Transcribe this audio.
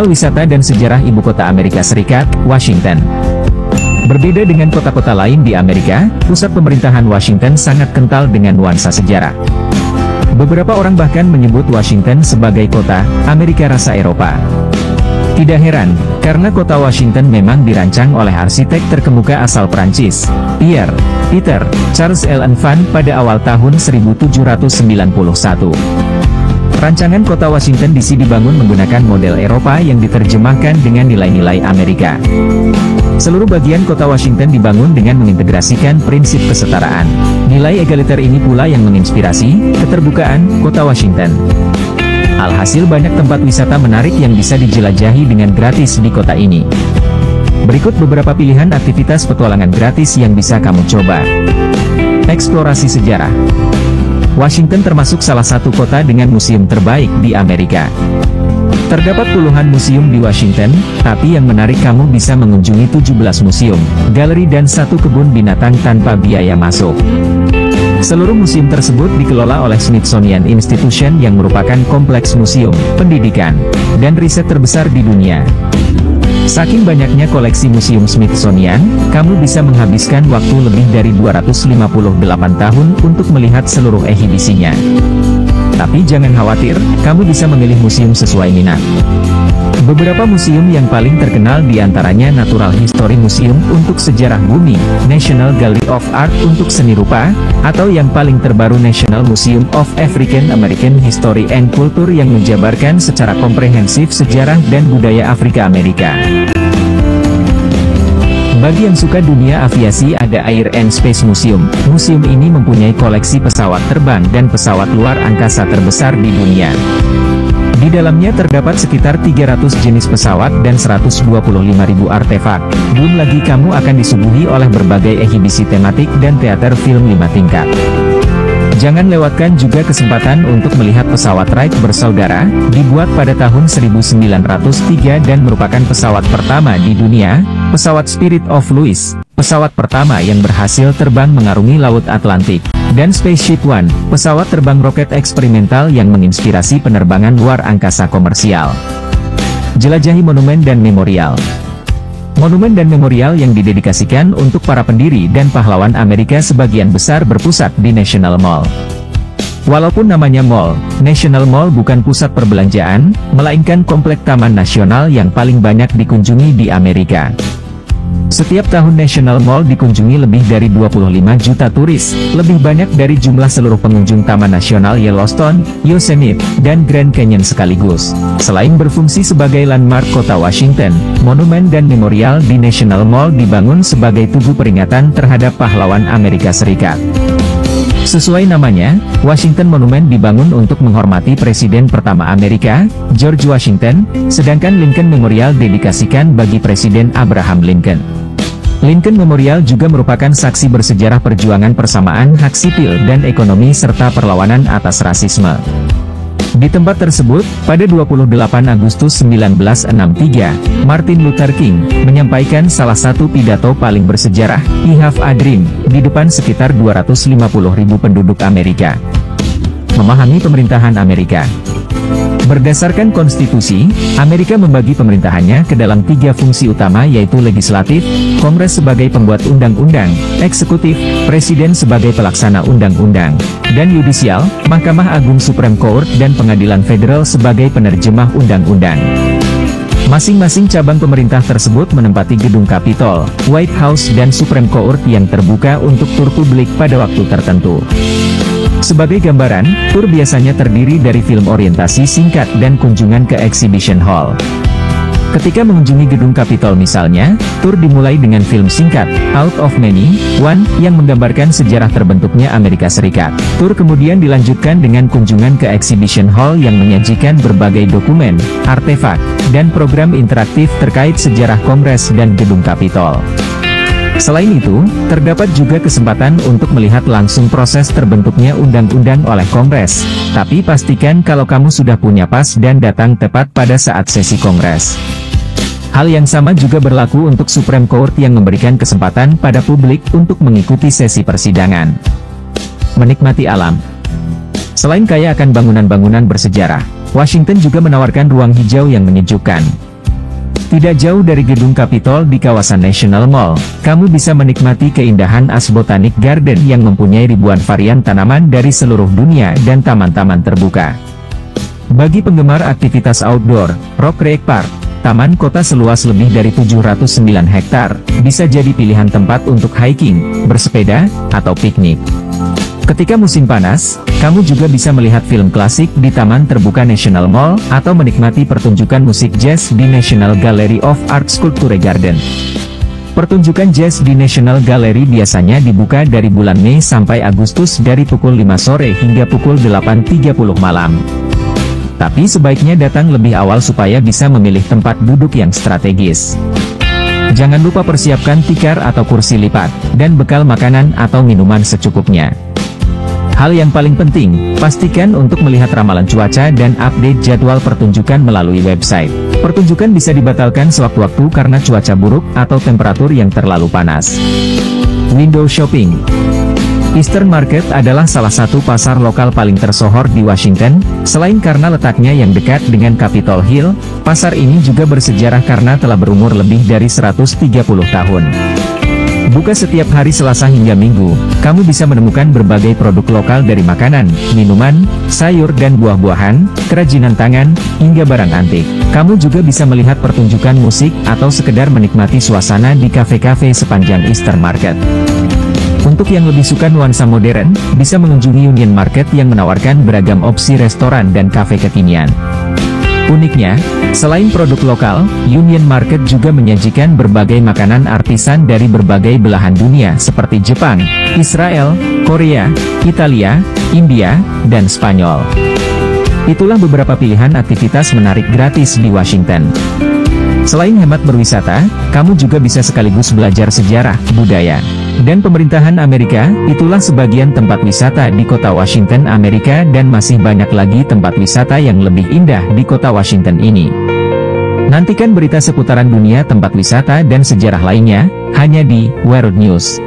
wisata dan sejarah ibu kota Amerika Serikat, Washington. Berbeda dengan kota-kota lain di Amerika, pusat pemerintahan Washington sangat kental dengan nuansa sejarah. Beberapa orang bahkan menyebut Washington sebagai kota Amerika rasa Eropa. Tidak heran, karena kota Washington memang dirancang oleh arsitek terkemuka asal Prancis, Pierre Peter Charles L'Enfant pada awal tahun 1791. Rancangan kota Washington DC dibangun menggunakan model Eropa yang diterjemahkan dengan nilai-nilai Amerika. Seluruh bagian kota Washington dibangun dengan mengintegrasikan prinsip kesetaraan. Nilai egaliter ini pula yang menginspirasi keterbukaan kota Washington. Alhasil banyak tempat wisata menarik yang bisa dijelajahi dengan gratis di kota ini. Berikut beberapa pilihan aktivitas petualangan gratis yang bisa kamu coba. Eksplorasi sejarah. Washington termasuk salah satu kota dengan museum terbaik di Amerika. Terdapat puluhan museum di Washington, tapi yang menarik kamu bisa mengunjungi 17 museum, galeri dan satu kebun binatang tanpa biaya masuk. Seluruh museum tersebut dikelola oleh Smithsonian Institution yang merupakan kompleks museum, pendidikan, dan riset terbesar di dunia. Saking banyaknya koleksi museum Smithsonian, kamu bisa menghabiskan waktu lebih dari 258 tahun untuk melihat seluruh eksibisinya. Tapi jangan khawatir, kamu bisa memilih museum sesuai minat. Beberapa museum yang paling terkenal diantaranya Natural History Museum untuk sejarah bumi, National Gallery of Art untuk seni rupa, atau yang paling terbaru National Museum of African American History and Culture yang menjabarkan secara komprehensif sejarah dan budaya Afrika Amerika. Bagi yang suka dunia aviasi ada Air and Space Museum. Museum ini mempunyai koleksi pesawat terbang dan pesawat luar angkasa terbesar di dunia. Di dalamnya terdapat sekitar 300 jenis pesawat dan 125.000 artefak. Belum lagi kamu akan disuguhi oleh berbagai eksibisi tematik dan teater film 5 tingkat. Jangan lewatkan juga kesempatan untuk melihat pesawat Wright bersaudara, dibuat pada tahun 1903 dan merupakan pesawat pertama di dunia, pesawat Spirit of Louis, pesawat pertama yang berhasil terbang mengarungi Laut Atlantik, dan Spaceship One, pesawat terbang roket eksperimental yang menginspirasi penerbangan luar angkasa komersial. Jelajahi monumen dan memorial. Monumen dan memorial yang didedikasikan untuk para pendiri dan pahlawan Amerika sebagian besar berpusat di National Mall. Walaupun namanya mall, National Mall bukan pusat perbelanjaan, melainkan komplek taman nasional yang paling banyak dikunjungi di Amerika. Setiap tahun National Mall dikunjungi lebih dari 25 juta turis, lebih banyak dari jumlah seluruh pengunjung Taman Nasional Yellowstone, Yosemite, dan Grand Canyon sekaligus. Selain berfungsi sebagai landmark kota Washington, monumen dan memorial di National Mall dibangun sebagai tugu peringatan terhadap pahlawan Amerika Serikat. Sesuai namanya, Washington Monument dibangun untuk menghormati Presiden pertama Amerika, George Washington, sedangkan Lincoln Memorial dedikasikan bagi Presiden Abraham Lincoln. Lincoln Memorial juga merupakan saksi bersejarah perjuangan persamaan hak sipil dan ekonomi serta perlawanan atas rasisme. Di tempat tersebut, pada 28 Agustus 1963, Martin Luther King menyampaikan salah satu pidato paling bersejarah, I Have a Dream, di depan sekitar 250.000 penduduk Amerika. Memahami pemerintahan Amerika. Berdasarkan konstitusi, Amerika membagi pemerintahannya ke dalam 3 fungsi utama yaitu legislatif, Kongres sebagai pembuat undang-undang, eksekutif, Presiden sebagai pelaksana undang-undang, dan yudisial, Mahkamah Agung Supreme Court dan Pengadilan Federal sebagai penerjemah undang-undang. Masing-masing cabang pemerintah tersebut menempati gedung Capitol, White House dan Supreme Court yang terbuka untuk tur publik pada waktu tertentu. Sebagai gambaran, tur biasanya terdiri dari film orientasi singkat dan kunjungan ke Exhibition Hall. Ketika mengunjungi gedung Capitol misalnya, tur dimulai dengan film singkat, Out of Many, One, yang menggambarkan sejarah terbentuknya Amerika Serikat. Tur kemudian dilanjutkan dengan kunjungan ke Exhibition Hall yang menyajikan berbagai dokumen, artefak, dan program interaktif terkait sejarah Kongres dan gedung Capitol. Selain itu, terdapat juga kesempatan untuk melihat langsung proses terbentuknya undang-undang oleh Kongres. Tapi pastikan kalau kamu sudah punya pas dan datang tepat pada saat sesi Kongres. Hal yang sama juga berlaku untuk Supreme Court yang memberikan kesempatan pada publik untuk mengikuti sesi persidangan. Menikmati alam. Selain kaya akan bangunan-bangunan bersejarah, Washington juga menawarkan ruang hijau yang menyejukkan. Tidak jauh dari gedung Capitol di kawasan National Mall, kamu bisa menikmati keindahan Ash Botanic Garden yang mempunyai ribuan varian tanaman dari seluruh dunia dan taman-taman terbuka. Bagi penggemar aktivitas outdoor, Rock Creek Park, taman kota seluas lebih dari 709 hektar, bisa jadi pilihan tempat untuk hiking, bersepeda, atau piknik. Ketika musim panas, kamu juga bisa melihat film klasik di Taman Terbuka National Mall, atau menikmati pertunjukan musik jazz di National Gallery of Art Sculpture Garden. Pertunjukan jazz di National Gallery biasanya dibuka dari bulan Mei sampai Agustus dari pukul 5 sore hingga pukul 8.30 malam. Tapi sebaiknya datang lebih awal supaya bisa memilih tempat duduk yang strategis. Jangan lupa persiapkan tikar atau kursi lipat, dan bekal makanan atau minuman secukupnya. Hal yang paling penting, pastikan untuk melihat ramalan cuaca dan update jadwal pertunjukan melalui website. Pertunjukan bisa dibatalkan sewaktu-waktu karena cuaca buruk atau temperatur yang terlalu panas. Window shopping. Eastern Market adalah salah satu pasar lokal paling tersohor di Washington. Selain karena letaknya yang dekat dengan Capitol Hill, pasar ini juga bersejarah karena telah berumur lebih dari 130 tahun. Buka setiap hari Selasa hingga Minggu, kamu bisa menemukan berbagai produk lokal dari makanan, minuman, sayur dan buah-buahan, kerajinan tangan, hingga barang antik. Kamu juga bisa melihat pertunjukan musik atau sekedar menikmati suasana di kafe-kafe sepanjang Eastern Market. Untuk yang lebih suka nuansa modern, bisa mengunjungi Union Market yang menawarkan beragam opsi restoran dan kafe kekinian. Uniknya, selain produk lokal, Union Market juga menyajikan berbagai makanan artisan dari berbagai belahan dunia seperti Jepang, Israel, Korea, Italia, India, dan Spanyol. Itulah beberapa pilihan aktivitas menarik gratis di Washington. Selain hemat berwisata, kamu juga bisa sekaligus belajar sejarah, budaya, dan pemerintahan Amerika. Itulah sebagian tempat wisata di kota Washington, Amerika, dan masih banyak lagi tempat wisata yang lebih indah di kota Washington ini. Nantikan berita seputaran dunia tempat wisata dan sejarah lainnya, hanya di World News.